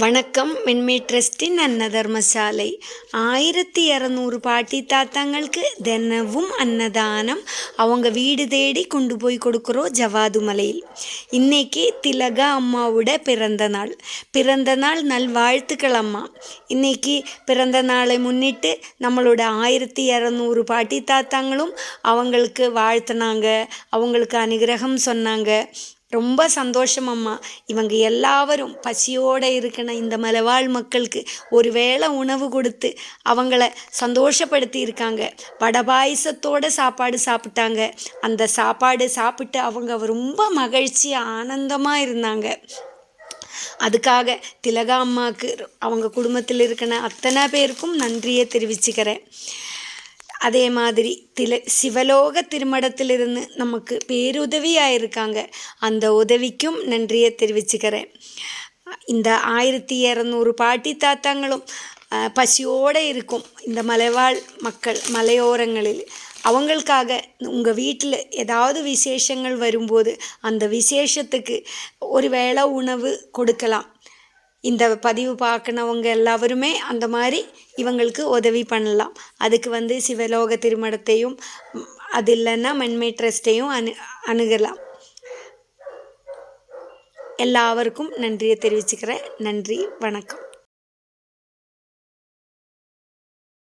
வணக்கம். மென்மை ட்ரஸ்டின் அன்னதர்மசாலை 1200 பாட்டி தாத்தாங்களுக்கு தினமும் அன்னதானம் அவங்க வீடு தேடி கொண்டு போய் கொடுக்குறோம் ஜவாது மலையில். இன்னைக்கு திலகா அம்மாவோட பிறந்த நாள் நல்வாழ்த்துக்கள் அம்மா. இன்னைக்கு பிறந்த நாளை முன்னிட்டு நம்மளோட 1200 பாட்டி தாத்தாங்களும் அவங்களுக்கு வாழ்த்துனாங்க, அவங்களுக்கு அனுகிரகம் சொன்னாங்க. ரொம்ப சந்தோஷம் அம்மா. இவங்க எல்லாரும் பசியோடு இருக்கிற இந்த மலைவாழ் மக்களுக்கு ஒரு வேளை உணவு கொடுத்து அவங்கள சந்தோஷப்படுத்தி இருக்காங்க. வடை பாயசத்தோட சாப்பாடு சாப்பிட்டாங்க. அந்த சாப்பாடு சாப்பிட்டு அவங்க ரொம்ப மகிழ்ச்சி ஆனந்தமாக இருந்தாங்க. அதுக்காக திலகா அம்மாவுக்கு அவங்க குடும்பத்தில் இருக்கிற அத்தனை பேருக்கும் நன்றியை தெரிவிச்சுக்கிறேன். அதே மாதிரி சிவலோக திருமடத்திலிருந்து நமக்கு பேருதவியாக இருக்காங்க. அந்த உதவிக்கும் நன்றியை தெரிவிச்சுக்கிறேன். இந்த 1200 பாட்டி தாத்தாங்களும் பசியோடு இருக்கும் இந்த மலைவாழ் மக்கள் மலையோரங்களில். அவங்களுக்காக உங்கள் வீட்டில் ஏதாவது விசேஷங்கள் வரும்போது அந்த விசேஷத்துக்கு ஒரு வேளை உணவு கொடுக்கலாம். இந்த பதிவு பார்க்கணவங்க எல்லாருமே அந்த மாதிரி இவங்களுக்கு உதவி பண்ணலாம். அதுக்கு சிவலோக திருமடத்தையும் அது இல்லைன்னா மென்மை ட்ரஸ்ட்டையும் அணுகலாம். எல்லாருக்கும் நன்றியை தெரிவிச்சுக்கிறேன். நன்றி, வணக்கம்.